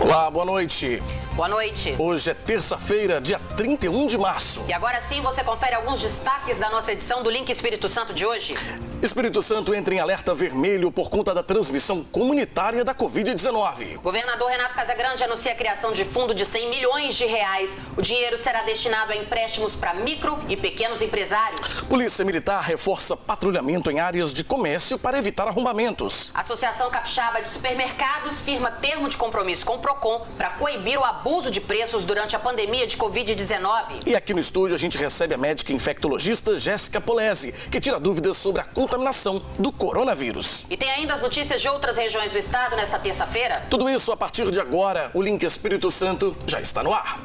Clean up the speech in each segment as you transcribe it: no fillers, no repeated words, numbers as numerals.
Olá, boa noite. Boa noite. Hoje é terça-feira, dia 31 de março. E agora sim você confere alguns destaques da nossa edição do Link Espírito Santo de hoje. Espírito Santo entra em alerta vermelho por conta da transmissão comunitária da Covid-19. Governador Renato Casagrande anuncia a criação de fundo de 100 milhões de reais. O dinheiro será destinado a empréstimos para micro e pequenos empresários. Polícia Militar reforça patrulhamento em áreas de comércio para evitar arrombamentos. A Associação Capixaba de Supermercados firma termo de compromisso com o PROCON para coibir o abuso de preços durante a pandemia de Covid-19. E aqui no estúdio a gente recebe a médica infectologista Jéssica Polese, que tira dúvidas sobre a contaminação do coronavírus. E tem ainda as notícias de outras regiões do estado nesta terça-feira? Tudo isso a partir de agora. O Link Espírito Santo já está no ar.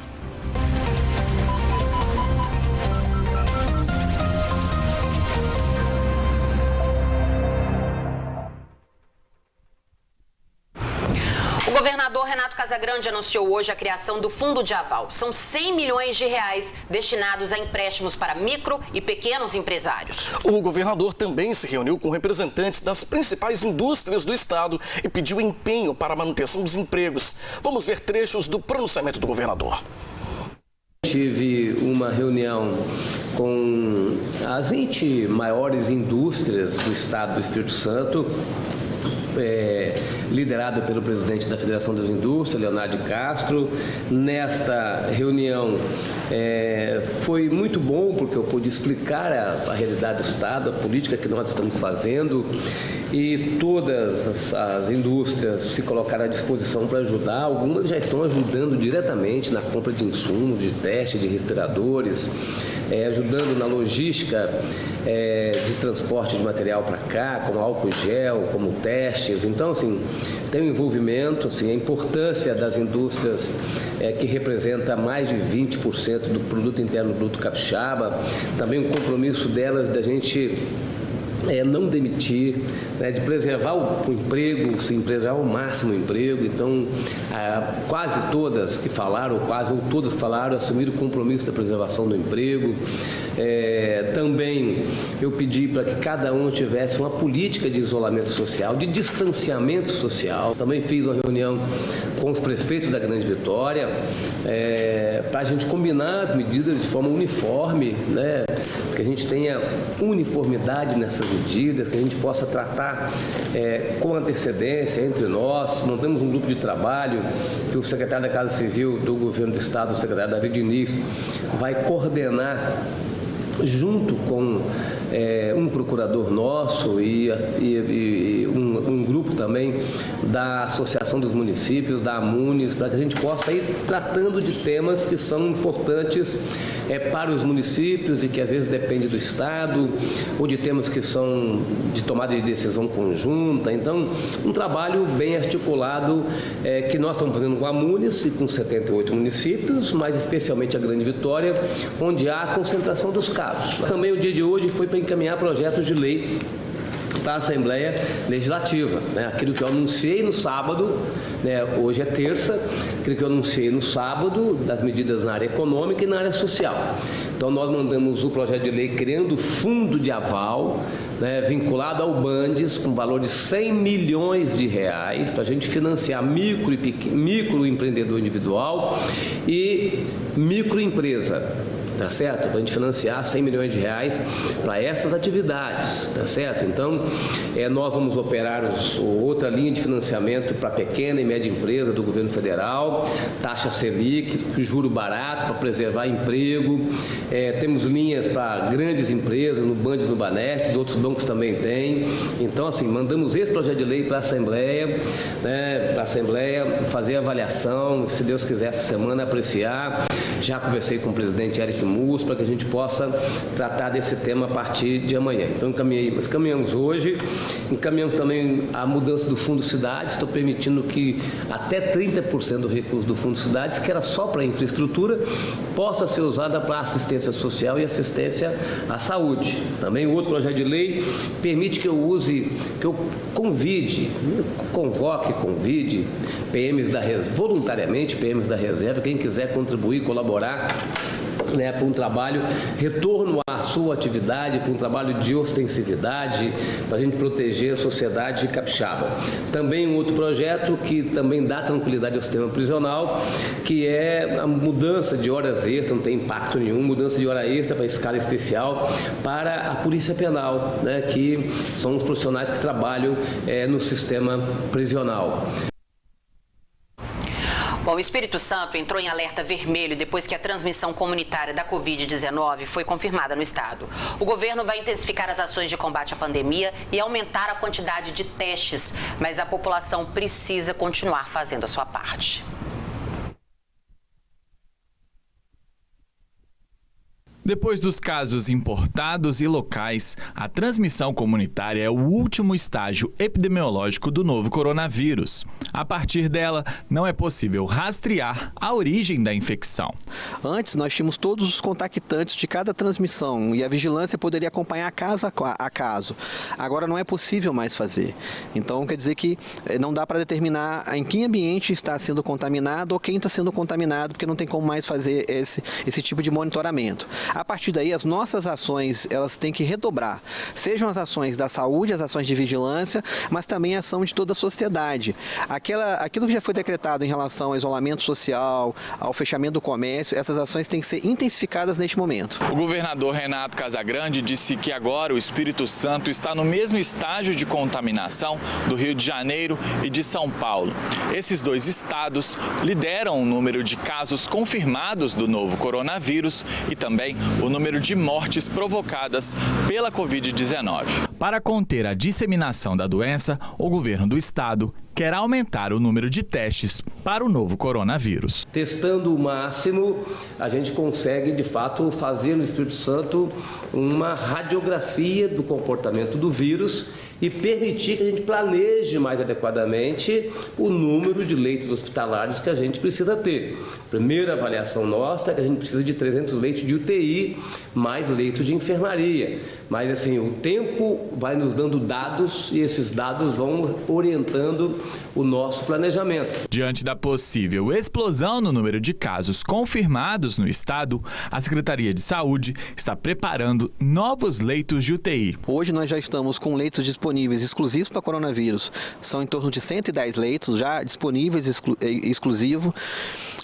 O governador Renato Casagrande anunciou hoje a criação do Fundo de Aval. São 100 milhões de reais destinados a empréstimos para micro e pequenos empresários. O governador também se reuniu com representantes das principais indústrias do estado e pediu empenho para a manutenção dos empregos. Vamos ver trechos do pronunciamento do governador. Tive uma reunião com as 20 maiores indústrias do estado do Espírito Santo, liderado pelo presidente da Federação das Indústrias, Leonardo de Castro. Nesta reunião foi muito bom porque eu pude explicar a realidade do Estado, a política que nós estamos fazendo, e todas as indústrias se colocaram à disposição para ajudar. Algumas já estão ajudando diretamente na compra de insumos, de teste, de respiradores, ajudando na logística de transporte de material para cá, como álcool gel, como testes. Então, assim, tem um envolvimento, assim, a importância das indústrias que representa mais de 20% do produto interno bruto capixaba, também o compromisso delas da gente não demitir, de preservar o emprego, se preservar ao máximo o emprego. Então, quase todas que falaram, quase ou todas que falaram, assumiram o compromisso da preservação do emprego. Também eu pedi para que cada um tivesse uma política de isolamento social, de distanciamento social. Também fiz uma reunião com os prefeitos da Grande Vitória para a gente combinar as medidas de forma uniforme, que a gente tenha uniformidade nessas medidas, que a gente possa tratar com antecedência entre nós. Montamos um grupo de trabalho que o secretário da Casa Civil do Governo do Estado, o secretário David Diniz, vai coordenar junto com um procurador nosso e um grupo também da Associação dos Municípios, da AMUNES, para que a gente possa ir tratando de temas que são importantes para os municípios e que às vezes depende do Estado, ou de temas que são de tomada de decisão conjunta. Então, um trabalho bem articulado que nós estamos fazendo com a AMUNES e com 78 municípios, mas especialmente a Grande Vitória, onde há a concentração dos casos. Também o dia de hoje foi para encaminhar projetos de lei para a Assembleia Legislativa, aquilo que eu anunciei no sábado, hoje é terça, aquilo que eu anunciei no sábado das medidas na área econômica e na área social. Então nós mandamos o projeto de lei criando fundo de aval, vinculado ao Bandes, com valor de 100 milhões de reais, para a gente financiar microempreendedor individual e microempresa. Tá certo? Para a gente financiar 100 milhões de reais para essas atividades, tá certo? Então, nós vamos operar outra linha de financiamento para pequena e média empresa do governo federal, taxa Selic, juro barato para preservar emprego, temos linhas para grandes empresas, no Bandes, no Banestes, outros bancos também têm. Então, assim, mandamos esse projeto de lei para a Assembleia, fazer a avaliação, se Deus quiser, essa semana apreciar. Já conversei com o presidente Eric Musso para que a gente possa tratar desse tema a partir de amanhã. Então, encaminhamos hoje, encaminhamos também a mudança do Fundo Cidades, estou permitindo que até 30% do recurso do Fundo Cidades, que era só para infraestrutura, possa ser usada para assistência social e assistência à saúde. Também o outro projeto de lei permite que eu convide PMs voluntariamente PMs da reserva, quem quiser contribuir, colaborar para um trabalho, retorno à sua atividade, para um trabalho de ostensividade, para a gente proteger a sociedade capixaba. Também um outro projeto que também dá tranquilidade ao sistema prisional, que é a mudança de horas extras, não tem impacto nenhum, mudança de hora extra para a escala especial para a Polícia Penal, né, que são os profissionais que trabalham no sistema prisional. Bom, o Espírito Santo entrou em alerta vermelho depois que a transmissão comunitária da Covid-19 foi confirmada no estado. O governo vai intensificar as ações de combate à pandemia e aumentar a quantidade de testes, mas a população precisa continuar fazendo a sua parte. Depois dos casos importados e locais, a transmissão comunitária é o último estágio epidemiológico do novo coronavírus. A partir dela, não é possível rastrear a origem da infecção. Antes, nós tínhamos todos os contactantes de cada transmissão e a vigilância poderia acompanhar caso a caso. Agora não é possível mais fazer. Então, quer dizer que não dá para determinar em que ambiente está sendo contaminado ou quem está sendo contaminado, porque não tem como mais fazer esse tipo de monitoramento. A partir daí, as nossas ações, elas têm que redobrar. Sejam as ações da saúde, as ações de vigilância, mas também a ação de toda a sociedade. Aquilo que já foi decretado em relação ao isolamento social, ao fechamento do comércio, essas ações têm que ser intensificadas neste momento. O governador Renato Casagrande disse que agora o Espírito Santo está no mesmo estágio de contaminação do Rio de Janeiro e de São Paulo. Esses dois estados lideram o número de casos confirmados do novo coronavírus e também o número de mortes provocadas pela Covid-19. Para conter a disseminação da doença, o governo do estado quer aumentar o número de testes para o novo coronavírus. Testando o máximo, a gente consegue, de fato, fazer no Espírito Santo uma radiografia do comportamento do vírus e permitir que a gente planeje mais adequadamente o número de leitos hospitalares que a gente precisa ter. Primeira avaliação nossa é que a gente precisa de 300 leitos de UTI, mais leitos de enfermaria. Mas, assim, o tempo vai nos dando dados e esses dados vão orientando o nosso planejamento. Diante da possível explosão no número de casos confirmados no estado, a Secretaria de Saúde está preparando novos leitos de UTI. Hoje nós já estamos com leitos disponíveis exclusivos para coronavírus. São em torno de 110 leitos já disponíveis exclusivo.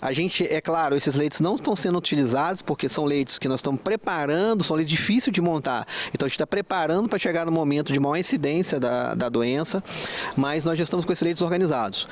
A gente, é claro, esses leitos não estão sendo utilizados porque são leitos que nós estamos preparando, são leitos difíceis de montar. Então a gente está preparando para chegar no momento de maior incidência da doença, mas nós já estamos com esses leitos organizados.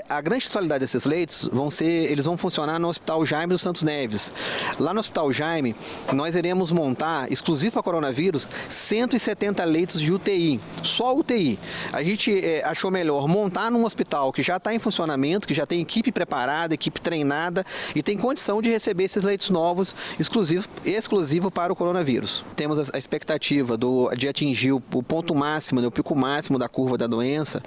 A grande totalidade desses leitos eles vão funcionar no Hospital Jaime dos Santos Neves. Lá no Hospital Jaime, nós iremos montar, exclusivo para coronavírus, 170 leitos de UTI, só UTI. A gente achou melhor montar num hospital que já está em funcionamento, que já tem equipe preparada, equipe treinada e tem condição de receber esses leitos novos, exclusivo para o coronavírus. Temos a expectativa de atingir o ponto máximo, o pico máximo da curva da doença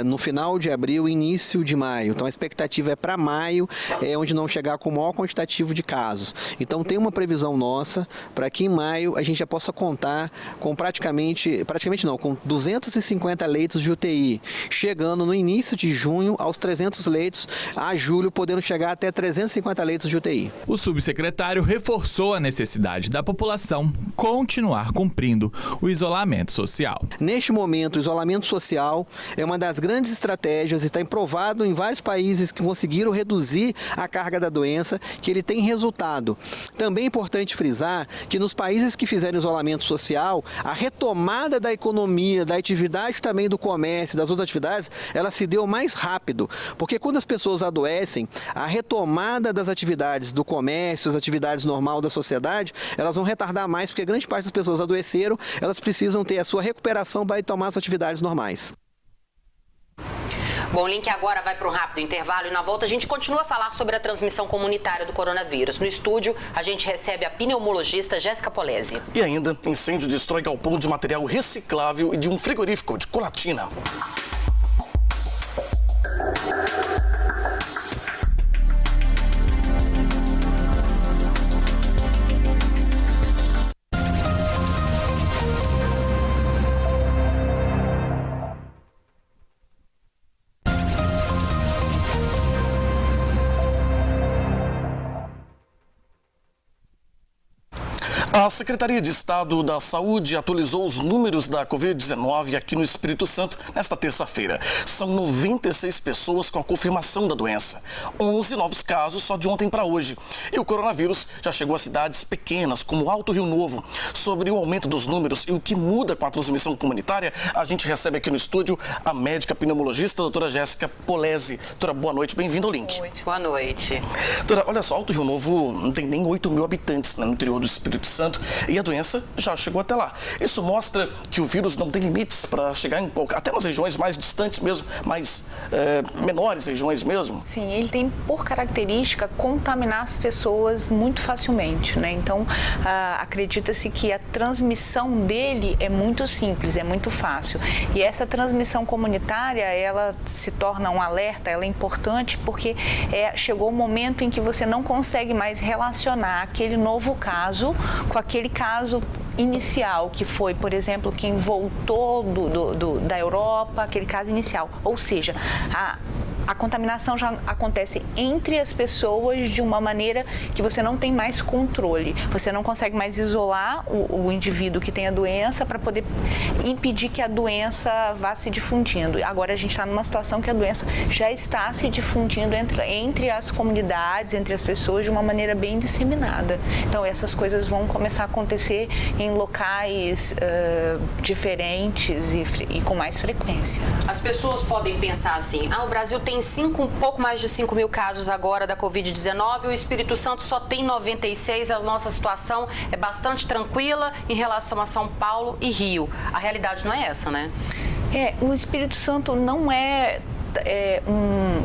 no final de abril e início de maio. Então a expectativa é para maio, onde não chegar com o maior quantitativo de casos. Então tem uma previsão nossa para que em maio a gente já possa contar com com 250 leitos de UTI, chegando no início de junho aos 300 leitos, a julho podendo chegar até 350 leitos de UTI. O subsecretário reforçou a necessidade da população continuar cumprindo o isolamento social. Neste momento, o isolamento social é uma das grandes estratégias e está provado em vários países que conseguiram reduzir a carga da doença, que ele tem resultado. Também é importante frisar que nos países que fizeram isolamento social, a retomada da economia, da atividade também do comércio, das outras atividades, ela se deu mais rápido, porque quando as pessoas adoecem, a retomada das atividades do comércio, as atividades normais da sociedade, elas vão retardar mais, porque grande parte das pessoas adoeceram, elas precisam ter a sua recuperação para retomar as atividades normais. Bom, o link agora vai para um rápido intervalo e na volta a gente continua a falar sobre a transmissão comunitária do coronavírus. No estúdio, a gente recebe a pneumologista Jéssica Polese. E ainda, incêndio destrói galpão de material reciclável e de um frigorífico de Colatina. A Secretaria de Estado da Saúde atualizou os números da Covid-19 aqui no Espírito Santo nesta terça-feira. São 96 pessoas com a confirmação da doença, 11 novos casos só de ontem para hoje. E o coronavírus já chegou a cidades pequenas, como Alto Rio Novo. Sobre o aumento dos números e o que muda com a transmissão comunitária, a gente recebe aqui no estúdio a médica pneumologista, doutora Jéssica Polese. Doutora, boa noite, bem-vinda ao Link. Boa noite. Doutora, olha só, Alto Rio Novo não tem nem 8 mil habitantes, né, no interior do Espírito Santo. E a doença já chegou até lá. Isso mostra que o vírus não tem limites para chegar até nas regiões mais distantes mesmo, mais menores regiões mesmo. Sim, ele tem por característica contaminar as pessoas muito facilmente, né? Então, acredita-se que a transmissão dele é muito simples, é muito fácil. E essa transmissão comunitária, ela se torna um alerta, ela é importante porque chegou o momento em que você não consegue mais relacionar aquele novo caso com aquele caso inicial, que foi, por exemplo, quem voltou da Europa, aquele caso inicial. Ou seja, a contaminação já acontece entre as pessoas de uma maneira que você não tem mais controle. Você não consegue mais isolar o indivíduo que tem a doença para poder impedir que a doença vá se difundindo. Agora a gente está numa situação que a doença já está se difundindo entre as comunidades, entre as pessoas, de uma maneira bem disseminada. Então essas coisas vão começar a acontecer em locais diferentes e com mais frequência. As pessoas podem pensar assim, o Brasil tem um pouco mais de 5 mil casos agora da Covid-19, o Espírito Santo só tem 96, a nossa situação é bastante tranquila em relação a São Paulo e Rio. A realidade não é essa, né? O Espírito Santo não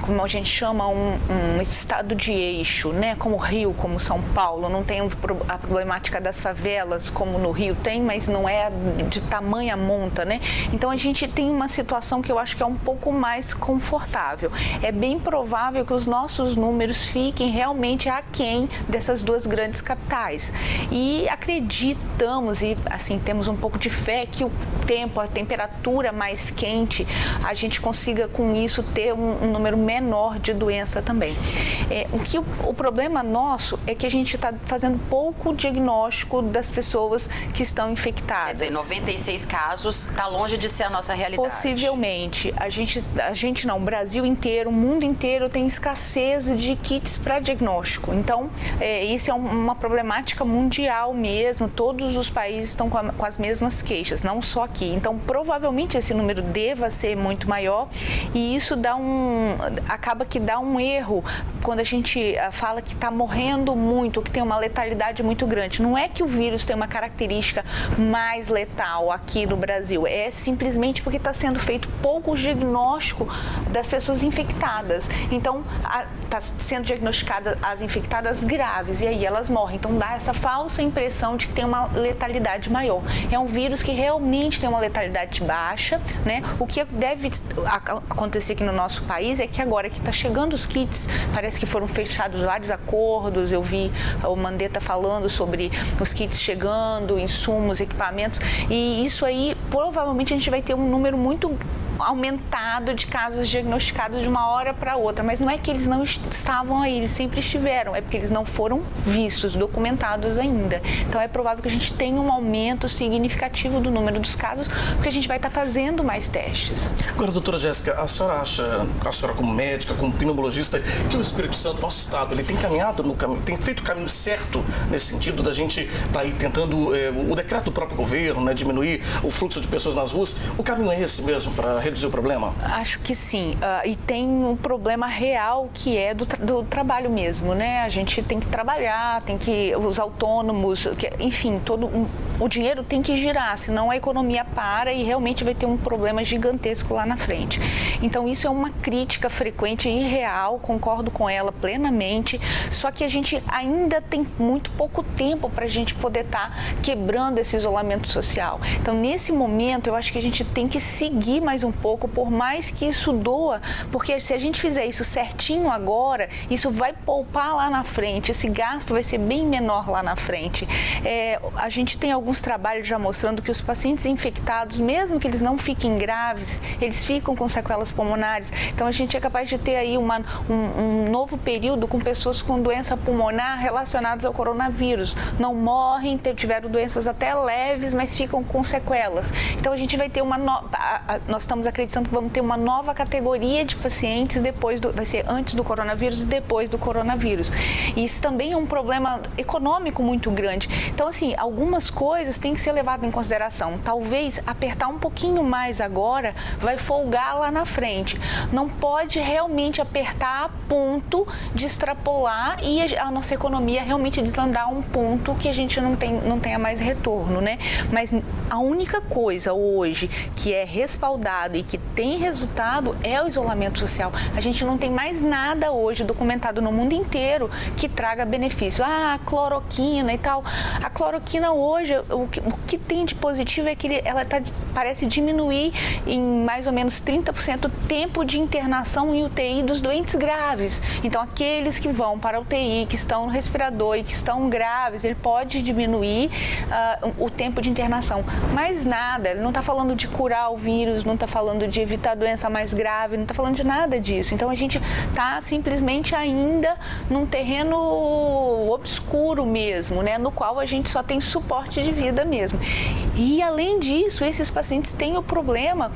como a gente chama, um estado de eixo, né? Como Rio, como São Paulo, não tem a problemática das favelas como no Rio tem, mas não é de tamanha monta, né? Então a gente tem uma situação que eu acho que é um pouco mais confortável. É bem provável que os nossos números fiquem realmente aquém dessas duas grandes capitais. E acreditamos, e assim, temos um pouco de fé que o tempo, a temperatura mais quente, a gente consiga com isso ter um número menor de doença também. O problema nosso é que a gente está fazendo pouco diagnóstico das pessoas que estão infectadas. Quer dizer, 96 casos está longe de ser a nossa realidade. Possivelmente. O Brasil inteiro, o mundo inteiro tem escassez de kits para diagnóstico. Então, isso é uma problemática mundial mesmo. Todos os países estão com as mesmas queixas, não só aqui. Então, provavelmente esse número deva ser muito maior e isso acaba que dá um erro quando a gente fala que está morrendo muito, que tem uma letalidade muito grande. Não é que o vírus tem uma característica mais letal aqui no Brasil, é simplesmente porque está sendo feito pouco diagnóstico das pessoas infectadas. Então, está sendo diagnosticadas as infectadas graves e aí elas morrem. Então, dá essa falsa impressão de que tem uma letalidade maior. É um vírus que realmente tem uma letalidade baixa, né? O que deve acontecer aqui no nosso país é que agora que está chegando os kits, parece que foram fechados vários acordos, eu vi o Mandetta falando sobre os kits chegando, insumos, equipamentos, e isso aí provavelmente a gente vai ter um número muito aumentado de casos diagnosticados de uma hora para outra, mas não é que eles não estavam aí, eles sempre estiveram, é porque eles não foram vistos, documentados ainda. Então é provável que a gente tenha um aumento significativo do número dos casos, porque a gente vai estar fazendo mais testes. Agora, doutora Jéssica, a senhora acha, a senhora como médica, como pneumologista, que o Espírito Santo, nosso estado, ele tem caminhado no caminho, tem feito o caminho certo nesse sentido da gente estar aí tentando, o decreto do próprio governo, né, diminuir o fluxo de pessoas nas ruas, o caminho é esse mesmo para reduzir o problema? Acho que sim. E tem um problema real que é do trabalho mesmo, né? A gente tem que trabalhar, os autônomos, enfim, o dinheiro tem que girar, senão a economia para e realmente vai ter um problema gigantesco lá na frente. Então, isso é uma crítica frequente e real, concordo com ela plenamente, só que a gente ainda tem muito pouco tempo para a gente poder estar quebrando esse isolamento social. Então, nesse momento, eu acho que a gente tem que seguir mais um pouco, por mais que isso doa, porque se a gente fizer isso certinho agora, isso vai poupar lá na frente, esse gasto vai ser bem menor lá na frente. A gente tem alguns trabalhos já mostrando que os pacientes infectados, mesmo que eles não fiquem graves, eles ficam com sequelas pulmonares. Então a gente é capaz de ter aí um novo período com pessoas com doença pulmonar relacionadas ao coronavírus. Não morrem, tiveram doenças até leves, mas ficam com sequelas. Então a gente vai ter nós estamos acreditando que vamos ter uma nova categoria de pacientes vai ser antes do coronavírus e depois do coronavírus. E isso também é um problema econômico muito grande. Então, assim, algumas coisas têm que ser levadas em consideração. Talvez apertar um pouquinho mais agora vai folgar lá na frente. Não pode realmente apertar a ponto de extrapolar e a nossa economia realmente desandar a um ponto que a gente não tenha mais retorno, né? Mas a única coisa hoje que é respaldado e que tem resultado é o isolamento social. A gente não tem mais nada hoje documentado no mundo inteiro que traga benefício. A cloroquina e tal. A cloroquina hoje, o que tem de positivo é que ela parece diminuir em mais ou menos 30% o tempo de internação em UTI dos doentes graves. Então, aqueles que vão para a UTI, que estão no respirador e que estão graves, ele pode diminuir o tempo de internação. Mas nada, ele não está falando de curar o vírus, não está falando de evitar a doença mais grave, não está falando de nada disso. Então, a gente está simplesmente ainda num terreno obscuro mesmo, né? No qual a gente só tem suporte de vida mesmo. E, além disso, esses pacientes têm o problema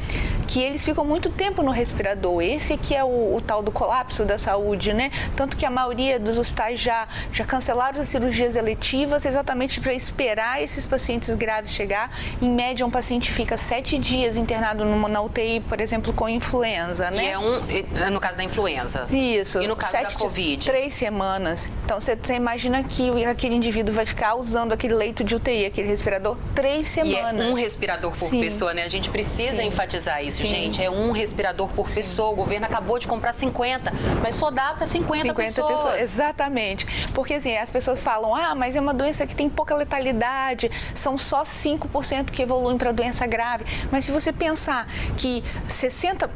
que eles ficam muito tempo no respirador. Esse que é o tal do colapso da saúde, né? Tanto que a maioria dos hospitais já cancelaram as cirurgias eletivas exatamente para esperar esses pacientes graves chegar. Em média, um paciente fica 7 dias internado na UTI, por exemplo, com influenza, né? E no caso da influenza. Isso. E no caso da Covid? 3 semanas. Então, você imagina que aquele indivíduo vai ficar usando aquele leito de UTI, aquele respirador, 3 semanas. E é um respirador por pessoa, né? A gente precisa enfatizar isso, gente. É um respirador por pessoa. O governo acabou de comprar 50, mas só dá para 50 pessoas. Exatamente. Porque, assim, as pessoas falam, mas é uma doença que tem pouca letalidade, são só 5% que evoluem para doença grave. Mas se você pensar que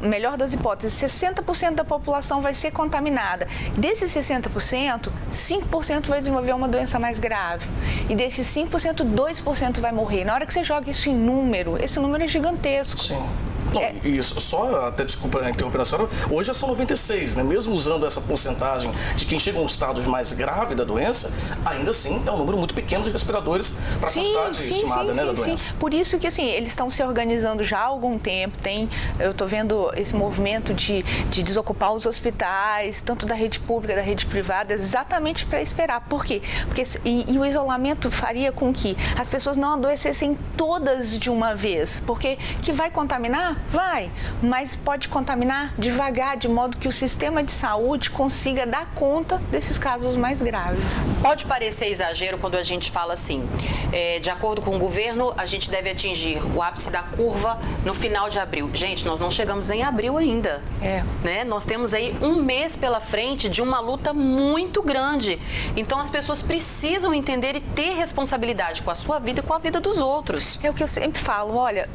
melhor das hipóteses, 60% da população vai ser contaminada. Desses 60%, 5% vai desenvolver uma doença mais grave. E desses 5%, 2% vai morrer. Na hora que você joga isso em número, esse número é gigantesco. Sim. Isso, só, desculpa interromper a senhora, hoje são 96, né? Mesmo usando essa porcentagem de quem chega a um estado mais grave da doença, ainda assim é um número muito pequeno de respiradores para a quantidade estimada da doença. Por isso que, assim, eles estão se organizando já há algum tempo. Eu estou vendo esse movimento de desocupar os hospitais, tanto da rede pública, da rede privada, exatamente para esperar. Por quê? Porque o isolamento faria com que as pessoas não adoecessem todas de uma vez, porque que vai contaminar? Vai, mas pode contaminar devagar, de modo que o sistema de saúde consiga dar conta desses casos mais graves. Pode parecer exagero quando a gente fala assim, de acordo com o governo, a gente deve atingir o ápice da curva no final de abril. Gente, nós não chegamos em abril ainda. Né? Nós temos aí um mês pela frente de uma luta muito grande. Então, as pessoas precisam entender e ter responsabilidade com a sua vida e com a vida dos outros. É o que eu sempre falo, olha,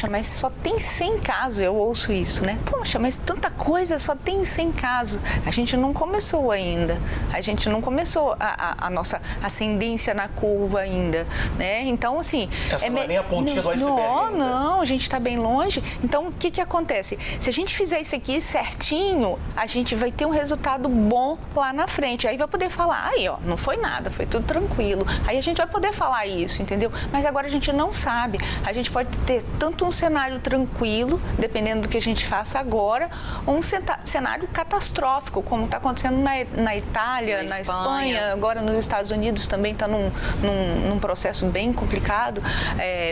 mas só tem 100 casos, eu ouço isso, né? Poxa, mas tanta coisa, só tem 100 casos. A gente não começou ainda, a gente não começou a nossa ascendência na curva ainda, né? Então, assim... Essa não é nem a pontinha do iceberg ainda. Não, a gente está bem longe. Então, o que acontece? Se a gente fizer isso aqui certinho, a gente vai ter um resultado bom lá na frente. Aí vai poder falar, não foi nada, foi tudo tranquilo. Aí a gente vai poder falar isso, entendeu? Mas agora a gente não sabe. A gente pode ter tanto um cenário tranquilo, dependendo do que a gente faça agora, ou um cenário catastrófico, como está acontecendo na Itália, na Espanha, agora nos Estados Unidos também está num processo bem complicado,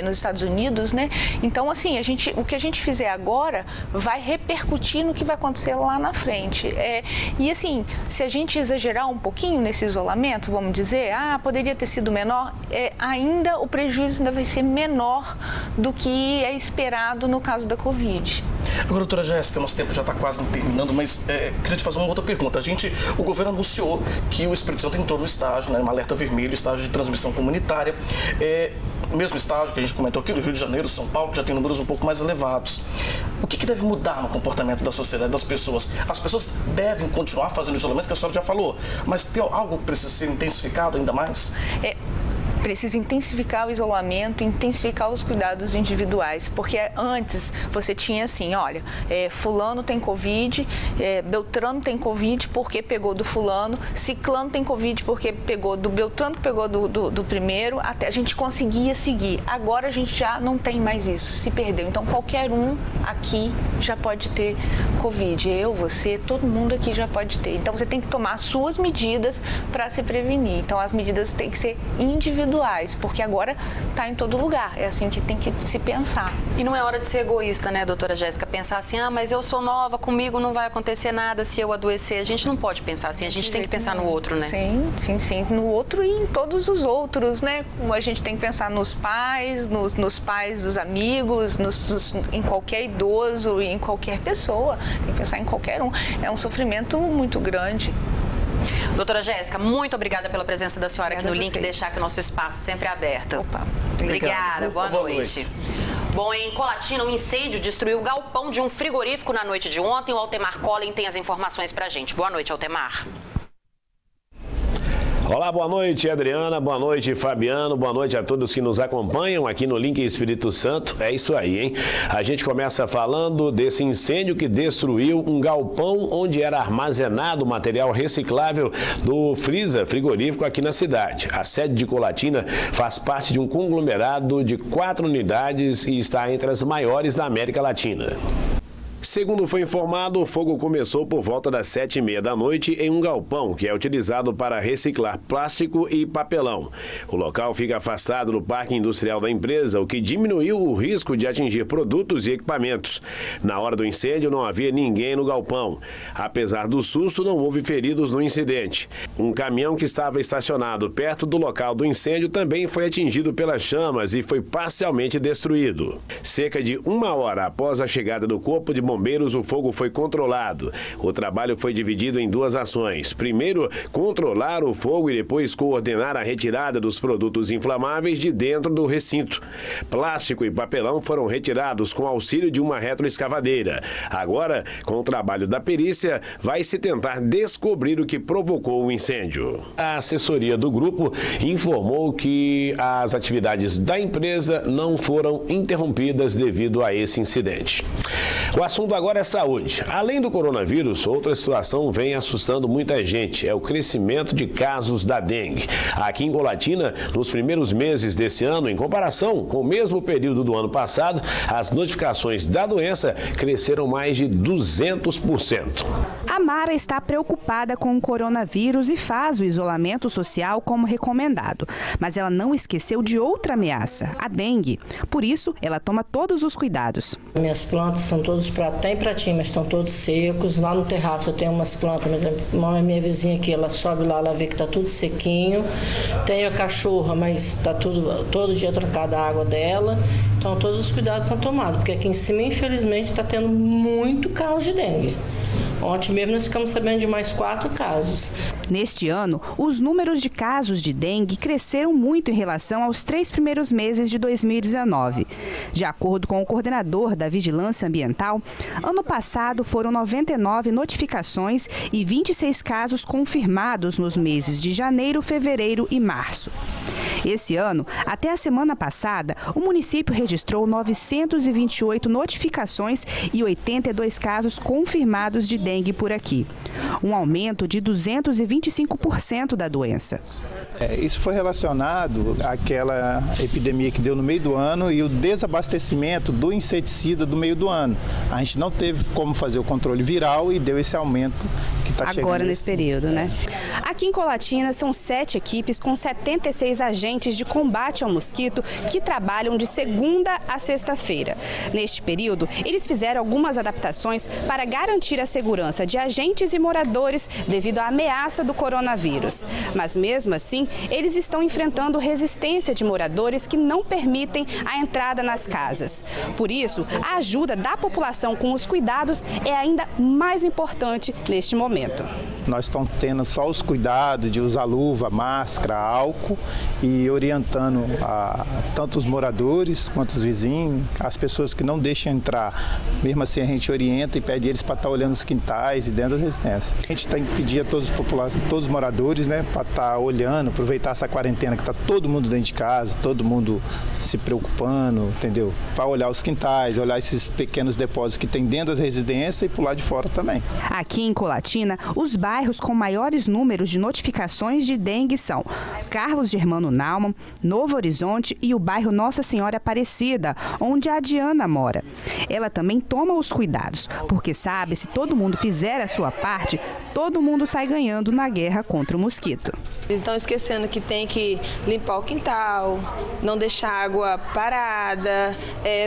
nos Estados Unidos, né? Então, assim, o que a gente fizer agora vai repercutir no que vai acontecer lá na frente. E, assim, se a gente exagerar um pouquinho nesse isolamento, vamos dizer, poderia ter sido menor, o prejuízo ainda vai ser menor do que é esperado no caso da Covid. Agora, doutora Jéssica, nosso tempo já está quase terminando, mas queria te fazer uma outra pergunta. O governo anunciou que o Espírito Santo entrou no estágio, né, um alerta vermelho, estágio de transmissão comunitária, mesmo estágio que a gente comentou aqui do Rio de Janeiro, São Paulo, que já tem números um pouco mais elevados. O que deve mudar no comportamento da sociedade, das pessoas? As pessoas devem continuar fazendo isolamento, que a senhora já falou, mas tem algo que precisa ser intensificado ainda mais? Precisa intensificar o isolamento, intensificar os cuidados individuais, porque antes você tinha assim, olha, fulano tem Covid, Beltrano tem Covid porque pegou do fulano, Ciclano tem Covid porque pegou do Beltrano, que pegou do primeiro, até a gente conseguia seguir. Agora a gente já não tem mais isso, se perdeu. Então qualquer um aqui já pode ter Covid, eu, você, todo mundo aqui já pode ter. Então você tem que tomar as suas medidas para se prevenir. Então as medidas têm que ser individuais, porque agora está em todo lugar. É assim que tem que se pensar. E não é hora de ser egoísta, né, doutora Jéssica? Pensar assim, mas eu sou nova, comigo não vai acontecer nada se eu adoecer. A gente não pode pensar assim, a gente tem que pensar no outro, né? Sim. No outro e em todos os outros, né? A gente tem que pensar nos pais, nos pais dos amigos, em qualquer idoso e em qualquer pessoa. Tem que pensar em qualquer um. É um sofrimento muito grande. Doutora Jéssica, muito obrigada pela presença da senhora aqui no Link, deixar que o nosso espaço sempre é aberto. Obrigada, boa noite. Bom, em Colatina, um incêndio destruiu o galpão de um frigorífico na noite de ontem. O Altemar Collin tem as informações pra gente. Boa noite, Altemar. Olá, boa noite, Adriana, boa noite, Fabiano, boa noite a todos que nos acompanham aqui no Link Espírito Santo. É isso aí, hein? A gente começa falando desse incêndio que destruiu um galpão onde era armazenado material reciclável do freezer frigorífico aqui na cidade. A sede de Colatina faz parte de um conglomerado de 4 unidades e está entre as maiores da América Latina. Segundo foi informado, o fogo começou por volta das 7h30 da noite em um galpão que é utilizado para reciclar plástico e papelão. O local fica afastado do parque industrial da empresa, o que diminuiu o risco de atingir produtos e equipamentos. Na hora do incêndio não havia ninguém no galpão. Apesar do susto, não houve feridos no incidente. Um caminhão que estava estacionado perto do local do incêndio também foi atingido pelas chamas e foi parcialmente destruído. Cerca de 1 hora após a chegada do corpo de bombeiros, o fogo foi controlado. O trabalho foi dividido em 2 ações. Primeiro, controlar o fogo e depois coordenar a retirada dos produtos inflamáveis de dentro do recinto. Plástico e papelão foram retirados com auxílio de uma retroescavadeira. Agora, com o trabalho da perícia, vai se tentar descobrir o que provocou o incêndio. A assessoria do grupo informou que as atividades da empresa não foram interrompidas devido a esse incidente. O assunto agora é saúde. Além do coronavírus, outra situação vem assustando muita gente. É o crescimento de casos da dengue. Aqui em Colatina, nos primeiros meses desse ano, em comparação com o mesmo período do ano passado, as notificações da doença cresceram mais de 200%. A Mara está preocupada com o coronavírus e faz o isolamento social como recomendado. Mas ela não esqueceu de outra ameaça, a dengue. Por isso, ela toma todos os cuidados. Minhas plantas são todos tem pratinho, mas estão todos secos. Lá no terraço eu tenho umas plantas, mas a minha vizinha aqui, ela sobe lá, ela vê que está tudo sequinho. Tenho a cachorra, mas está todo dia trocada a água dela. Então todos os cuidados são tomados, porque aqui em cima, infelizmente, está tendo muito caso de dengue. Ontem mesmo nós ficamos sabendo de mais 4 casos. Neste ano, os números de casos de dengue cresceram muito em relação aos 3 primeiros meses de 2019. De acordo com o coordenador da Vigilância Ambiental, ano passado foram 99 notificações e 26 casos confirmados nos meses de janeiro, fevereiro e março. Esse ano, até a semana passada, o município registrou 928 notificações e 82 casos confirmados de dengue por aqui. Um aumento de 225% da doença. Isso foi relacionado àquela epidemia que deu no meio do ano e o desabastecimento do inseticida do meio do ano. A gente não teve como fazer o controle viral e deu esse aumento que está chegando. Agora nesse período, né? Aqui em Colatina são 7 equipes com 76 agentes de combate ao mosquito que trabalham de segunda a sexta-feira. Neste período, eles fizeram algumas adaptações para garantir a segurança de agentes e moradores devido à ameaça do coronavírus. Mas mesmo assim, eles estão enfrentando resistência de moradores que não permitem a entrada nas casas. Por isso, a ajuda da população com os cuidados é ainda mais importante neste momento. Nós estamos tendo só os cuidados de usar luva, máscara, álcool e orientando tanto os moradores quanto os vizinhos, as pessoas que não deixam entrar. Mesmo assim, a gente orienta e pede eles para estar olhando os quintais e dentro das residências. A gente tem que pedir a todos os moradores, né, para estar olhando, aproveitar essa quarentena que está todo mundo dentro de casa, todo mundo se preocupando, entendeu? Para olhar os quintais, olhar esses pequenos depósitos que tem dentro das residências e por lá de fora também. Aqui em Colatina, os bairros com maiores números de notificações de dengue são Carlos Germano Naumann, Novo Horizonte e o bairro Nossa Senhora Aparecida, onde a Diana mora. Ela também toma os cuidados, porque sabe, se todo mundo fizer a sua parte, todo mundo sai ganhando na guerra contra o mosquito. Eles estão esquecendo que tem que limpar o quintal, não deixar a água parada,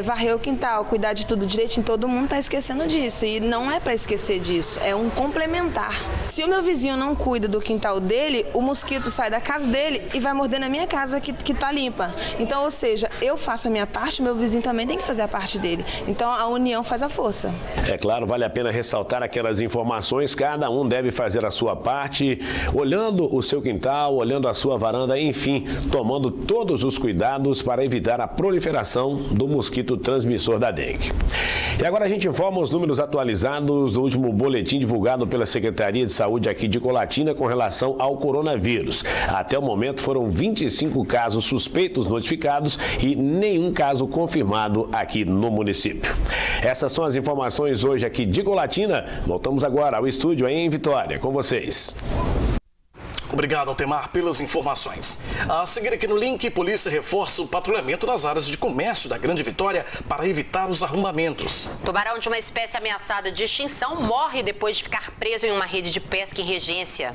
varrer o quintal, cuidar de tudo direitinho. Todo mundo está esquecendo disso e não é para esquecer disso, é um complementar. Se o meu vizinho não cuida do quintal dele, o mosquito sai da casa dele e vai morder na minha casa que está limpa. Então, ou seja, eu faço a minha parte, meu vizinho também tem que fazer a parte dele. Então, a união faz a força. É claro, vale a pena ressaltar aquelas informações, cada um deve fazer a sua parte, olhando o seu quintal, olhando a sua varanda, enfim, tomando todos os cuidados para evitar a proliferação do mosquito transmissor da dengue. E agora a gente informa os números atualizados do último boletim divulgado pela Secretaria de Saúde aqui de Colatina com relação ao coronavírus. Até o momento foram 25 casos suspeitos notificados e nenhum caso confirmado aqui no município. Essas são as informações hoje aqui de Colatina. Voltamos agora ao estúdio aí em Vitória, com vocês. Obrigado, Altemar, pelas informações. A seguir aqui no link, polícia reforça o patrulhamento nas áreas de comércio da Grande Vitória para evitar os arrombamentos. Tubarão de uma espécie ameaçada de extinção morre depois de ficar preso em uma rede de pesca em Regência.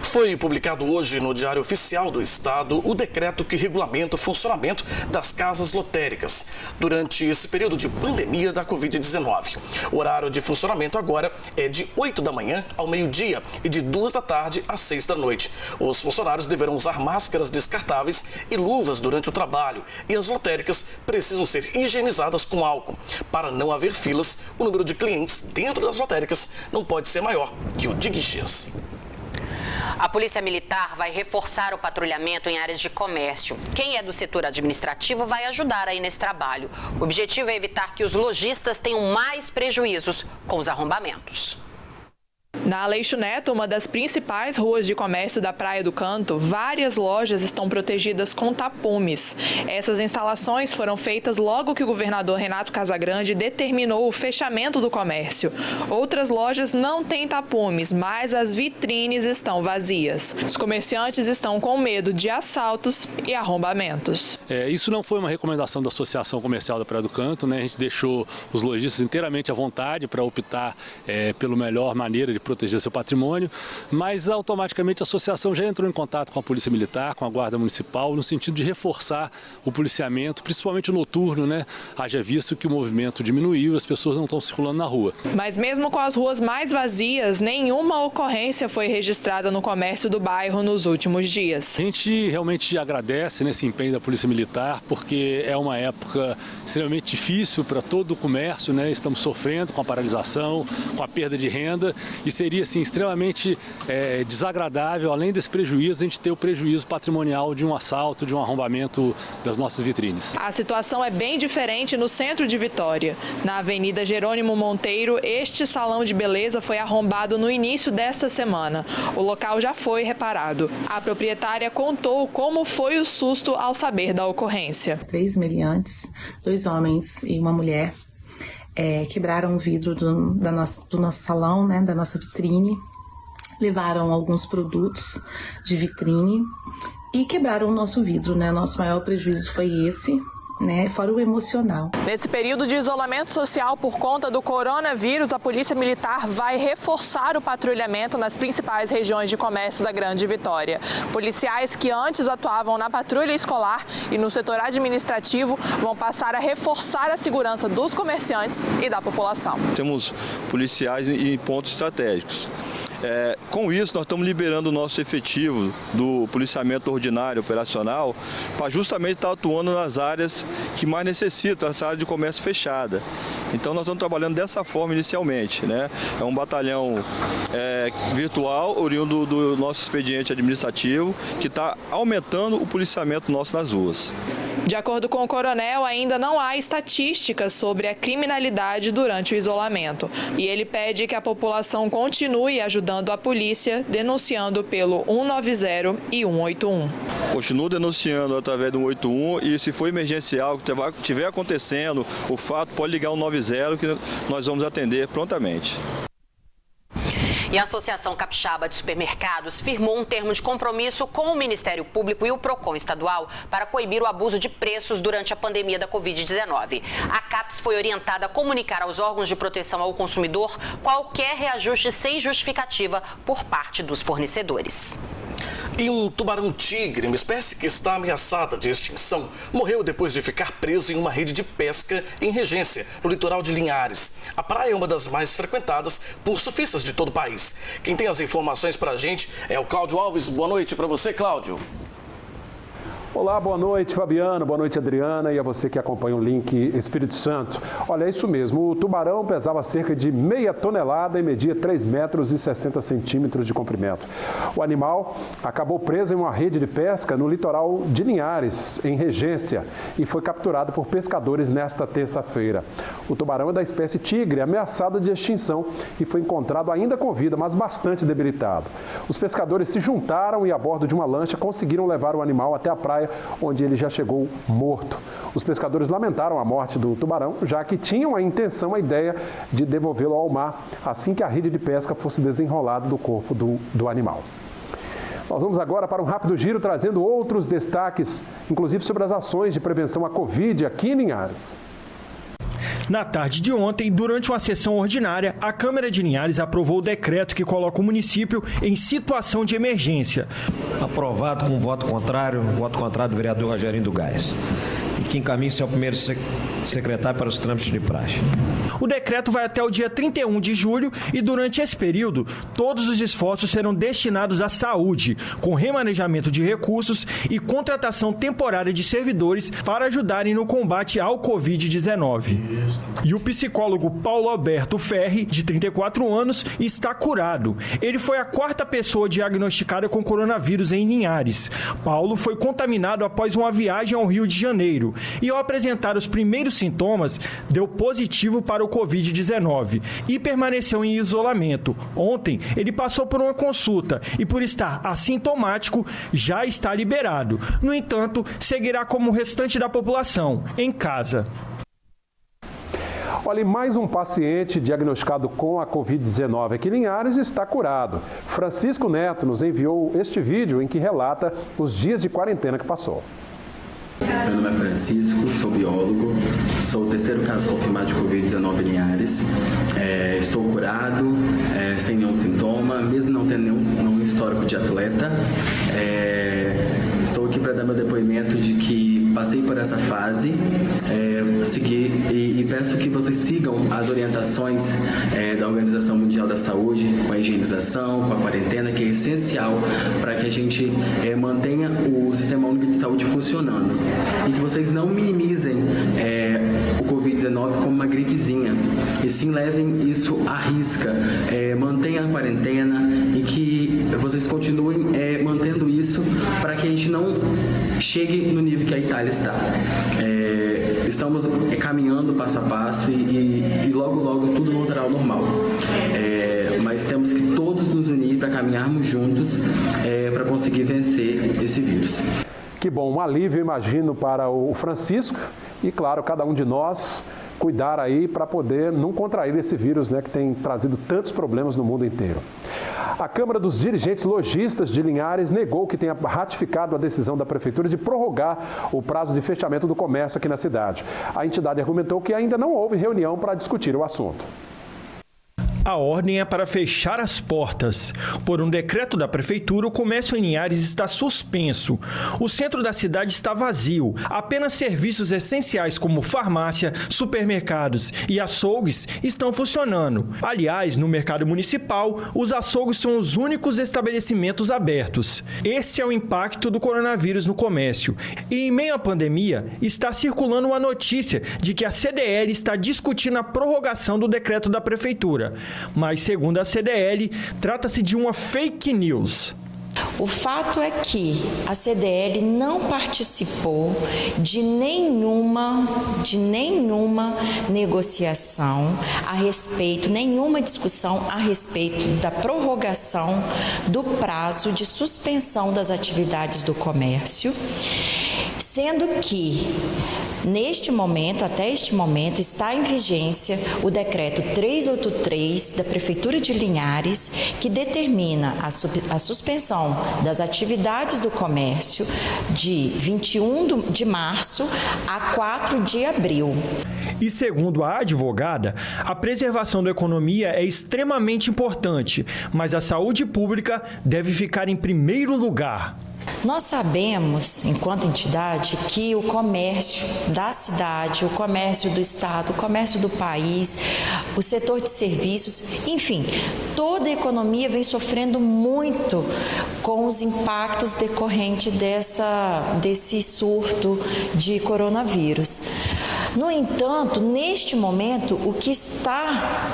Foi publicado hoje no Diário Oficial do Estado o decreto que regulamenta o funcionamento das casas lotéricas durante esse período de pandemia da Covid-19. O horário de funcionamento agora é de 8 da manhã ao meio-dia e de 2 da tarde às 6 da noite. Os funcionários deverão usar máscaras descartáveis e luvas durante o trabalho e as lotéricas precisam ser higienizadas com álcool. Para não haver filas, o número de clientes dentro das lotéricas não pode ser maior que o de guichês. A Polícia Militar vai reforçar o patrulhamento em áreas de comércio. Quem é do setor administrativo vai ajudar aí nesse trabalho. O objetivo é evitar que os lojistas tenham mais prejuízos com os arrombamentos. Na Aleixo Neto, uma das principais ruas de comércio da Praia do Canto, várias lojas estão protegidas com tapumes. Essas instalações foram feitas logo que o governador Renato Casagrande determinou o fechamento do comércio. Outras lojas não têm tapumes, mas as vitrines estão vazias. Os comerciantes estão com medo de assaltos e arrombamentos. Isso não foi uma recomendação da Associação Comercial da Praia do Canto, né? A gente deixou os lojistas inteiramente à vontade para optar pela melhor maneira de proteger seu patrimônio, mas automaticamente a associação já entrou em contato com a Polícia Militar, com a Guarda Municipal, no sentido de reforçar o policiamento, principalmente o noturno, né? Haja visto que o movimento diminuiu, as pessoas não estão circulando na rua. Mas mesmo com as ruas mais vazias, nenhuma ocorrência foi registrada no comércio do bairro nos últimos dias. A gente realmente agradece nesse empenho da Polícia Militar, porque é uma época extremamente difícil para todo o comércio, né? Estamos sofrendo com a paralisação, com a perda de renda e seria assim, extremamente desagradável, além desse prejuízo, a gente ter o prejuízo patrimonial de um assalto, de um arrombamento das nossas vitrines. A situação é bem diferente no centro de Vitória. Na Avenida Jerônimo Monteiro, este salão de beleza foi arrombado no início desta semana. O local já foi reparado. A proprietária contou como foi o susto ao saber da ocorrência. 3 meliantes, 2 homens e uma mulher, quebraram o vidro do nosso salão, né, da nossa vitrine, levaram alguns produtos de vitrine e quebraram o nosso vidro, né? Nosso maior prejuízo foi esse, né? Fora o emocional. Nesse período de isolamento social por conta do coronavírus, a Polícia Militar vai reforçar o patrulhamento nas principais regiões de comércio da Grande Vitória. Policiais que antes atuavam na patrulha escolar e no setor administrativo vão passar a reforçar a segurança dos comerciantes e da população. Temos policiais em pontos estratégicos. Com isso, nós estamos liberando o nosso efetivo do policiamento ordinário operacional para justamente estar atuando nas áreas que mais necessitam, essa área de comércio fechada. Então, nós estamos trabalhando dessa forma inicialmente, né? É um batalhão virtual, oriundo do nosso expediente administrativo, que está aumentando o policiamento nosso nas ruas. De acordo com o coronel, ainda não há estatísticas sobre a criminalidade durante o isolamento. E ele pede que a população continue ajudando a polícia, denunciando pelo 190 e 181. Continua denunciando através do 181 e se for emergencial, que estiver acontecendo o fato, pode ligar o 90 que nós vamos atender prontamente. E a Associação Capixaba de Supermercados firmou um termo de compromisso com o Ministério Público e o PROCON estadual para coibir o abuso de preços durante a pandemia da Covid-19. A CAPES foi orientada a comunicar aos órgãos de proteção ao consumidor qualquer reajuste sem justificativa por parte dos fornecedores. E um tubarão-tigre, uma espécie que está ameaçada de extinção, morreu depois de ficar preso em uma rede de pesca em Regência, no litoral de Linhares. A praia é uma das mais frequentadas por surfistas de todo o país. Quem tem as informações para a gente é o Cláudio Alves. Boa noite para você, Cláudio. Olá, boa noite, Fabiano, boa noite, Adriana, e a você que acompanha o Link Espírito Santo. Olha, é isso mesmo, o tubarão pesava cerca de meia tonelada e media 3 metros e 60 centímetros de comprimento. O animal acabou preso em uma rede de pesca no litoral de Linhares, em Regência, e foi capturado por pescadores nesta terça-feira. O tubarão é da espécie tigre, ameaçada de extinção, e foi encontrado ainda com vida, mas bastante debilitado. Os pescadores se juntaram e, a bordo de uma lancha, conseguiram levar o animal até a praia, onde ele já chegou morto. Os pescadores lamentaram a morte do tubarão, já que tinham a ideia de devolvê-lo ao mar assim que a rede de pesca fosse desenrolada do corpo do animal. Nós vamos agora para um rápido giro, trazendo outros destaques, inclusive sobre as ações de prevenção à Covid aqui em Linhares. Na tarde de ontem, durante uma sessão ordinária, a Câmara de Linhares aprovou o decreto que coloca o município em situação de emergência. Aprovado com voto contrário do vereador Rogerinho do Gás, e que encaminha-se ao primeiro secretário para os trâmites de praxe. O decreto vai até o dia 31 de julho e, durante esse período, todos os esforços serão destinados à saúde, com remanejamento de recursos e contratação temporária de servidores para ajudarem no combate ao Covid-19. E o psicólogo Paulo Alberto Ferri, de 34 anos, está curado. Ele foi a 4ª pessoa diagnosticada com coronavírus em Linhares. Paulo foi contaminado após uma viagem ao Rio de Janeiro e, ao apresentar os primeiros sintomas, deu positivo para o Covid-19 e permaneceu em isolamento. Ontem, ele passou por uma consulta e, por estar assintomático, já está liberado. No entanto, seguirá como o restante da população, em casa. Olha, mais um paciente diagnosticado com a Covid-19 aqui em Linhares está curado. Francisco Neto nos enviou este vídeo em que relata os dias de quarentena que passou. Meu nome é Francisco, sou biólogo, sou o 3º caso confirmado de Covid-19 em Linhares. Estou curado, sem nenhum sintoma, mesmo não tendo nenhum histórico de atleta. Estou aqui para dar meu depoimento de que passei por essa fase, segui e peço que vocês sigam as orientações da Organização Mundial da Saúde, com a higienização, com a quarentena, que é essencial para que a gente mantenha o Sistema Único de Saúde funcionando. E que vocês não minimizem o Covid-19 como uma gripezinha, e sim levem isso à risca, mantenham a quarentena e que vocês continuem mantendo isso para que a gente não chegue no nível que a Itália está. Estamos caminhando passo a passo e logo, logo tudo voltará ao normal. Mas temos que todos nos unir para caminharmos juntos para conseguir vencer esse vírus. Que bom, um alívio, imagino, para o Francisco e, claro, cada um de nós cuidar aí para poder não contrair esse vírus, né, que tem trazido tantos problemas no mundo inteiro. A Câmara dos Dirigentes Lojistas de Linhares negou que tenha ratificado a decisão da Prefeitura de prorrogar o prazo de fechamento do comércio aqui na cidade. A entidade argumentou que ainda não houve reunião para discutir o assunto. A ordem é para fechar as portas. Por um decreto da Prefeitura, o comércio em Linhares está suspenso. O centro da cidade está vazio. Apenas serviços essenciais como farmácia, supermercados e açougues estão funcionando. Aliás, no mercado municipal, os açougues são os únicos estabelecimentos abertos. Esse é o impacto do coronavírus no comércio. E em meio à pandemia, está circulando uma notícia de que a CDL está discutindo a prorrogação do decreto da Prefeitura. Mas, segundo a CDL, trata-se de uma fake news. O fato é que a CDL não participou de nenhuma negociação a respeito, nenhuma discussão a respeito da prorrogação do prazo de suspensão das atividades do comércio, sendo que neste momento, até este momento, está em vigência o decreto 383 da Prefeitura de Linhares, que determina a suspensão das atividades do comércio de 21 de março a 4 de abril. E segundo a advogada, a preservação da economia é extremamente importante, mas a saúde pública deve ficar em primeiro lugar. Nós sabemos, enquanto entidade, que o comércio da cidade, o comércio do estado, o comércio do país, o setor de serviços, enfim, toda a economia vem sofrendo muito com os impactos decorrentes desse surto de coronavírus. No entanto, neste momento, o que está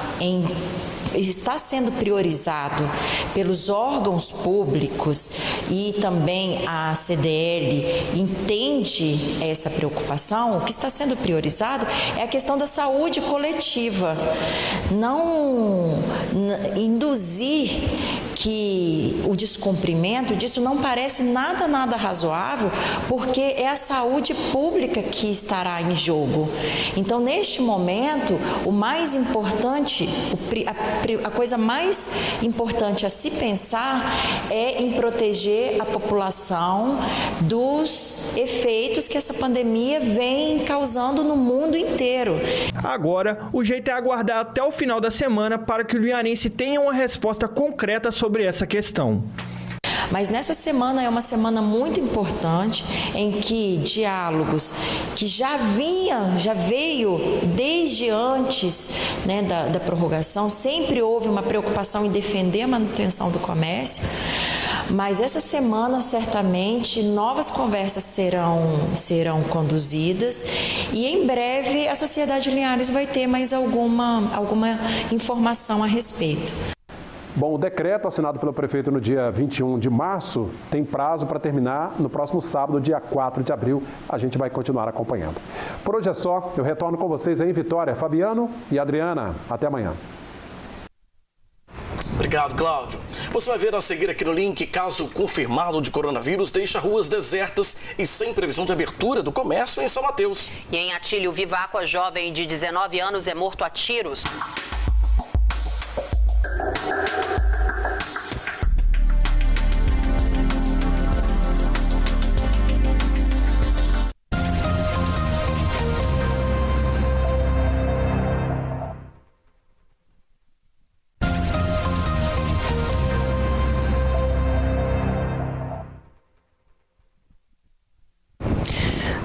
sendo priorizado pelos órgãos públicos e também a CDL entende essa preocupação, o que está sendo priorizado é a questão da saúde coletiva. Não induzir que o descumprimento disso não parece nada razoável, porque é a saúde pública que estará em jogo. Então, neste momento, o mais importante, a coisa mais importante a se pensar é em proteger a população dos efeitos que essa pandemia vem causando no mundo inteiro. Agora, o jeito é aguardar até o final da semana para que o linharense tenha uma resposta concreta sobre essa questão. Mas nessa semana é uma semana muito importante em que diálogos que já veio desde antes, né, da prorrogação, sempre houve uma preocupação em defender a manutenção do comércio, mas essa semana certamente novas conversas serão conduzidas e em breve a Sociedade Linhares vai ter mais alguma informação a respeito. Bom, o decreto assinado pelo prefeito no dia 21 de março tem prazo para terminar no próximo sábado, dia 4 de abril. A gente vai continuar acompanhando. Por hoje é só. Eu retorno com vocês aí em Vitória. Fabiano e Adriana. Até amanhã. Obrigado, Cláudio. Você vai ver a seguir aqui no link: caso confirmado de coronavírus deixa ruas desertas e sem previsão de abertura do comércio em São Mateus. E em Atílio, Viváqua, jovem de 19 anos, é morto a tiros.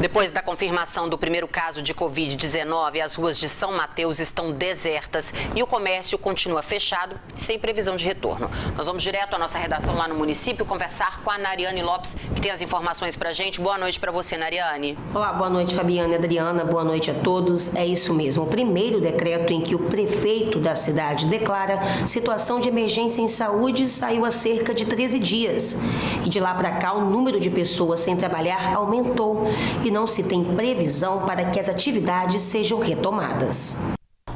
Depois da confirmação do primeiro caso de Covid-19, as ruas de São Mateus estão desertas e o comércio continua fechado, sem previsão de retorno. Nós vamos direto à nossa redação lá no município conversar com a Nariane Lopes, que tem as informações pra gente. Boa noite para você, Nariane. Olá, boa noite, Fabiana e Adriana. Boa noite a todos. É isso mesmo. O primeiro decreto em que o prefeito da cidade declara situação de emergência em saúde saiu há cerca de 13 dias. E de lá para cá, o número de pessoas sem trabalhar aumentou e não se tem previsão para que as atividades sejam retomadas.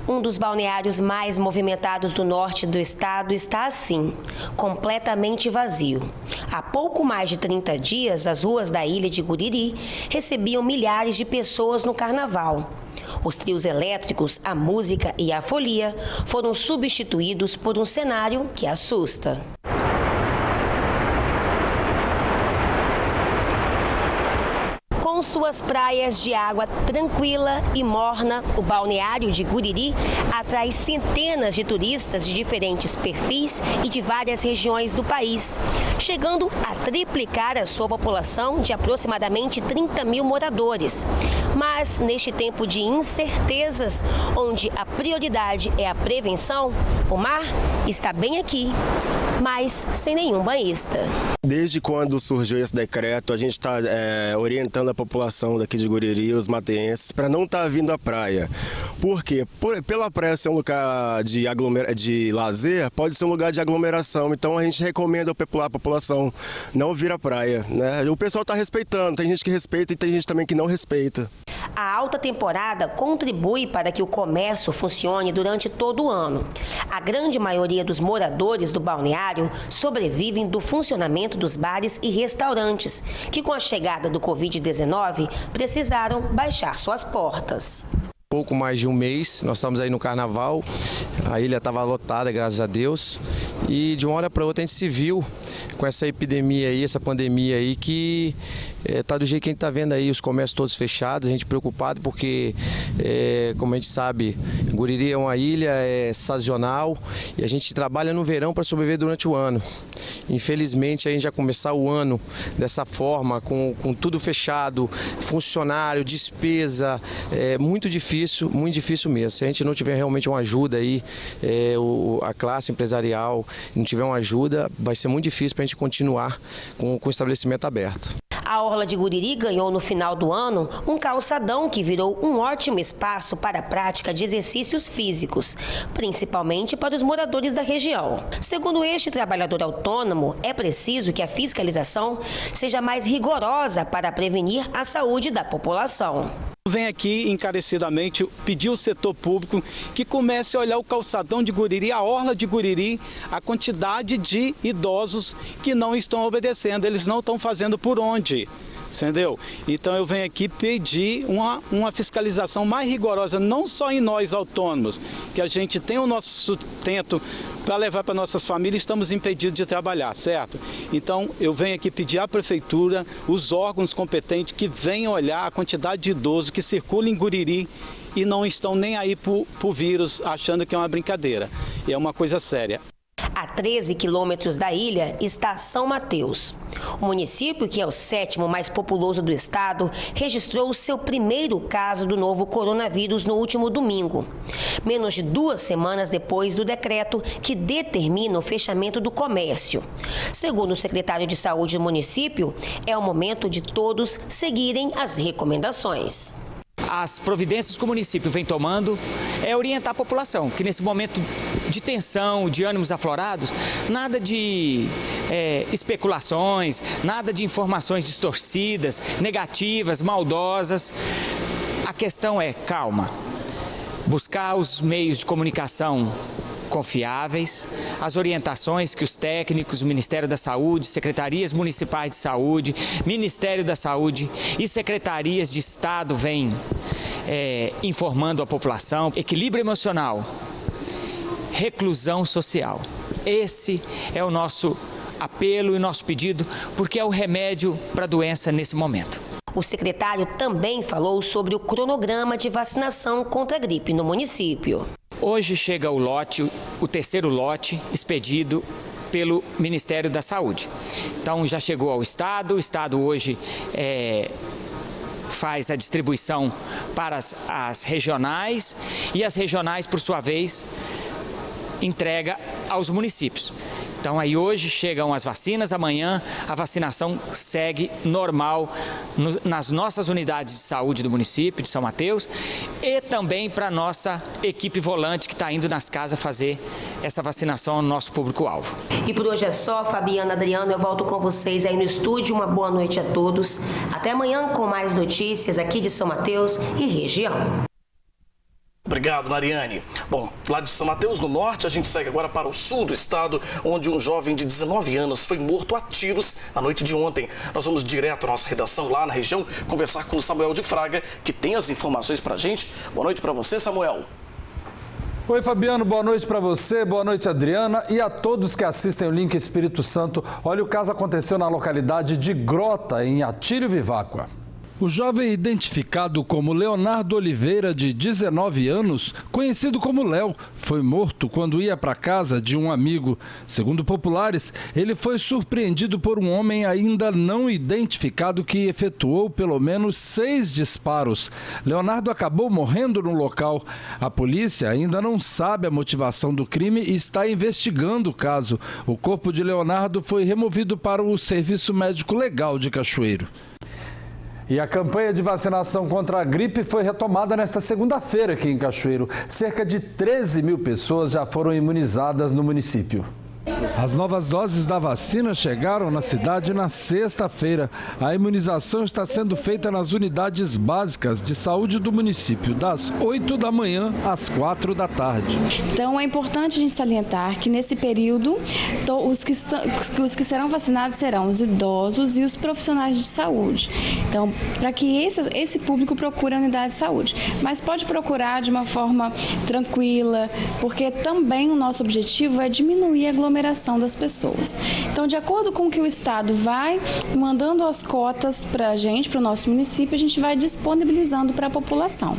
Um dos balneários mais movimentados do norte do estado está assim, completamente vazio. Há pouco mais de 30 dias, as ruas da ilha de Guriri recebiam milhares de pessoas no carnaval. Os trios elétricos, a música e a folia foram substituídos por um cenário que assusta. Com suas praias de água tranquila e morna, o balneário de Guriri atrai centenas de turistas de diferentes perfis e de várias regiões do país, chegando a triplicar a sua população de aproximadamente 30 mil moradores. Mas neste tempo de incertezas, onde a prioridade é a prevenção, o mar está bem aqui, mas sem nenhum banhista. Desde quando surgiu esse decreto, a gente está orientando a população daqui de Guriri, os mateenses, para não estar vindo à praia. Por quê? Pela praia ser um lugar de lazer, pode ser um lugar de aglomeração. Então a gente recomenda a população não vir à praia, né? O pessoal está respeitando, tem gente que respeita e tem gente também que não respeita. A alta temporada contribui para que o comércio funcione durante todo o ano. A grande maioria dos moradores do balneário sobrevivem do funcionamento dos bares e restaurantes, que com a chegada do Covid-19 precisaram baixar suas portas. Pouco mais de um mês, nós estamos aí no carnaval, a ilha estava lotada, graças a Deus, e de uma hora para outra a gente se viu com essa epidemia aí, essa pandemia aí, que tá do jeito que a gente está vendo aí, os comércios todos fechados, a gente preocupado porque, como a gente sabe, Guriri é uma ilha sazonal e a gente trabalha no verão para sobreviver durante o ano. Infelizmente, a gente já começar o ano dessa forma, com tudo fechado, funcionário, despesa, muito difícil mesmo. Se a gente não tiver realmente uma ajuda aí, a classe empresarial não tiver uma ajuda, vai ser muito difícil para a gente continuar com o estabelecimento aberto. A Orla de Guriri ganhou no final do ano um calçadão que virou um ótimo espaço para a prática de exercícios físicos, principalmente para os moradores da região. Segundo este trabalhador autônomo, é preciso que a fiscalização seja mais rigorosa para prevenir a saúde da população. Vem aqui encarecidamente pedir ao setor público que comece a olhar o calçadão de Guriri, a orla de Guriri, a quantidade de idosos que não estão obedecendo, eles não estão fazendo por onde. Entendeu? Então eu venho aqui pedir uma fiscalização mais rigorosa, não só em nós autônomos, que a gente tem o nosso sustento para levar para nossas famílias, estamos impedidos de trabalhar, certo? Então eu venho aqui pedir à prefeitura, os órgãos competentes que venham olhar a quantidade de idosos que circulam em Guriri e não estão nem aí pro vírus, achando que é uma brincadeira. E é uma coisa séria. A 13 quilômetros da ilha está São Mateus. O município, que é o 7º mais populoso do estado, registrou o seu primeiro caso do novo coronavírus no último domingo, menos de 2 semanas depois do decreto que determina o fechamento do comércio. Segundo o secretário de Saúde do município, é o momento de todos seguirem as recomendações. As providências que o município vem tomando é orientar a população, que nesse momento de tensão, de ânimos aflorados, nada de especulações, nada de informações distorcidas, negativas, maldosas. A questão é calma, buscar os meios de comunicação confiáveis, as orientações que os técnicos, o Ministério da Saúde, secretarias municipais de saúde, Ministério da Saúde e secretarias de Estado vêm informando a população. Equilíbrio emocional, reclusão social. Esse é o nosso apelo e nosso pedido, porque é o remédio para a doença nesse momento. O secretário também falou sobre o cronograma de vacinação contra a gripe no município. Hoje chega o lote, o terceiro lote expedido pelo Ministério da Saúde. Então já chegou ao Estado, o Estado hoje faz a distribuição para as regionais e as regionais, por sua vez, entrega aos municípios. Então aí hoje chegam as vacinas, amanhã a vacinação segue normal nas nossas unidades de saúde do município de São Mateus e também para a nossa equipe volante que está indo nas casas fazer essa vacinação no nosso público-alvo. E por hoje é só, Fabiana, Adriano, eu volto com vocês aí no estúdio. Uma boa noite a todos. Até amanhã com mais notícias aqui de São Mateus e região. Obrigado, Mariane. Bom, lá de São Mateus, no norte, a gente segue agora para o sul do estado, onde um jovem de 19 anos foi morto a tiros na noite de ontem. Nós vamos direto à nossa redação lá na região conversar com o Samuel de Fraga, que tem as informações para a gente. Boa noite para você, Samuel. Oi, Fabiano, boa noite para você, boa noite, Adriana, e a todos que assistem o Link Espírito Santo. Olha, o caso aconteceu na localidade de Grota, em Atílio Viváqua. O jovem identificado como Leonardo Oliveira, de 19 anos, conhecido como Léo, foi morto quando ia para casa de um amigo. Segundo populares, ele foi surpreendido por um homem ainda não identificado que efetuou pelo menos 6 disparos. Leonardo acabou morrendo no local. A polícia ainda não sabe a motivação do crime e está investigando o caso. O corpo de Leonardo foi removido para o Serviço Médico Legal de Cachoeiro. E a campanha de vacinação contra a gripe foi retomada nesta segunda-feira aqui em Cachoeiro. Cerca de 13 mil pessoas já foram imunizadas no município. As novas doses da vacina chegaram na cidade na sexta-feira. A imunização está sendo feita nas unidades básicas de saúde do município, das 8 da manhã às 4 da tarde. Então é importante a gente salientar que nesse período os que serão vacinados serão os idosos e os profissionais de saúde. Então, para que esse público procure a unidade de saúde. Mas pode procurar de uma forma tranquila, porque também o nosso objetivo é diminuir a aglomeração das pessoas. Então, de acordo com o que o Estado vai mandando as cotas para a gente, para o nosso município, a gente vai disponibilizando para a população.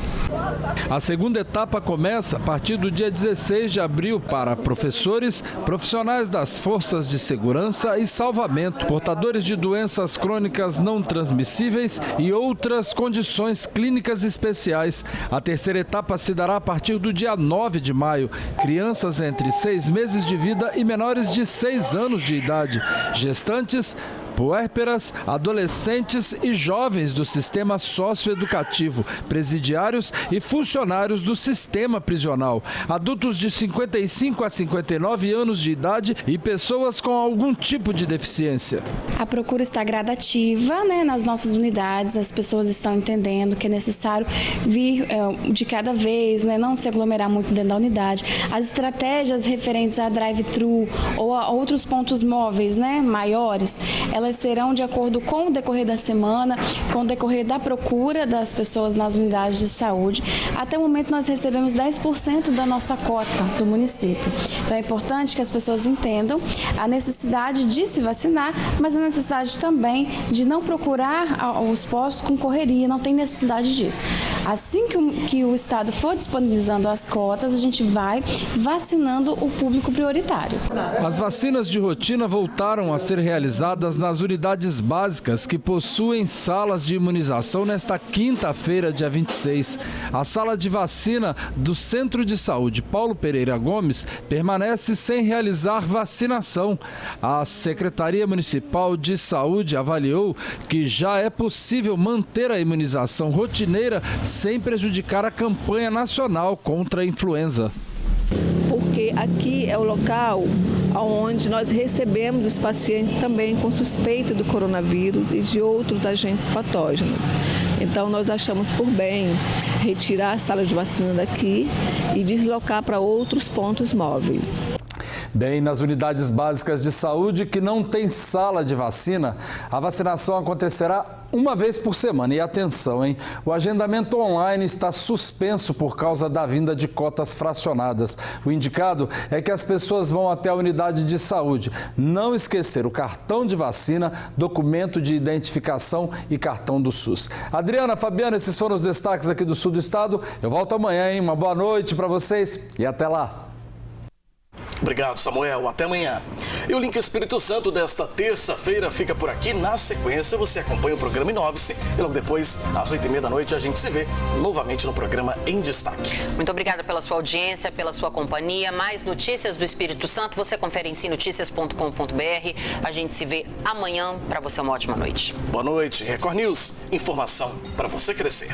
A segunda etapa começa a partir do dia 16 de abril para professores, profissionais das forças de segurança e salvamento, portadores de doenças crônicas não transmissíveis e outras condições clínicas especiais. A terceira etapa se dará a partir do dia 9 de maio. Crianças entre 6 meses de vida e menores de 6 anos de idade, gestantes, puérperas, adolescentes e jovens do sistema socioeducativo, presidiários e funcionários do sistema prisional, adultos de 55 a 59 anos de idade e pessoas com algum tipo de deficiência. A procura está gradativa, nas nossas unidades, as pessoas estão entendendo que é necessário vir de cada vez, não se aglomerar muito dentro da unidade. As estratégias referentes a drive-thru ou a outros pontos móveis, maiores, elas serão de acordo com o decorrer da semana, com o decorrer da procura das pessoas nas unidades de saúde. Até o momento nós recebemos 10% da nossa cota do município. Então é importante que as pessoas entendam a necessidade de se vacinar, mas a necessidade também de não procurar os postos com correria, não tem necessidade disso. Assim que o Estado for disponibilizando as cotas, a gente vai vacinando o público prioritário. As vacinas de rotina voltaram a ser realizadas nas unidades básicas que possuem salas de imunização nesta quinta-feira, dia 26. A sala de vacina do Centro de Saúde Paulo Pereira Gomes permanece sem realizar vacinação. A Secretaria Municipal de Saúde avaliou que já é possível manter a imunização rotineira sem prejudicar a campanha nacional contra a influenza. Porque aqui é o local onde nós recebemos os pacientes também com suspeita do coronavírus e de outros agentes patógenos. Então, nós achamos por bem retirar a sala de vacina daqui e deslocar para outros pontos móveis. Bem, nas unidades básicas de saúde que não tem sala de vacina, a vacinação acontecerá uma vez por semana. E atenção, hein? O agendamento online está suspenso por causa da vinda de cotas fracionadas. O indicado é que as pessoas vão até a unidade de saúde. Não esquecer o cartão de vacina, documento de identificação e cartão do SUS. Adriana, Fabiana, esses foram os destaques aqui do sul do estado. Eu volto amanhã, hein? Uma boa noite para vocês e até lá. Obrigado, Samuel. Até amanhã. E o Link Espírito Santo desta terça-feira fica por aqui. Na sequência, você acompanha o programa Inove-se e logo depois, às 8h30 da noite, a gente se vê novamente no programa Em Destaque. Muito obrigada pela sua audiência, pela sua companhia. Mais notícias do Espírito Santo, você confere em sinoticias.com.br. A gente se vê amanhã. Para você, uma ótima noite. Boa noite. Record News, informação para você crescer.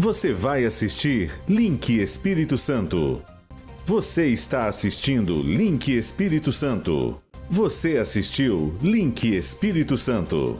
Você vai assistir Link Espírito Santo. Você está assistindo Link Espírito Santo. Você assistiu Link Espírito Santo.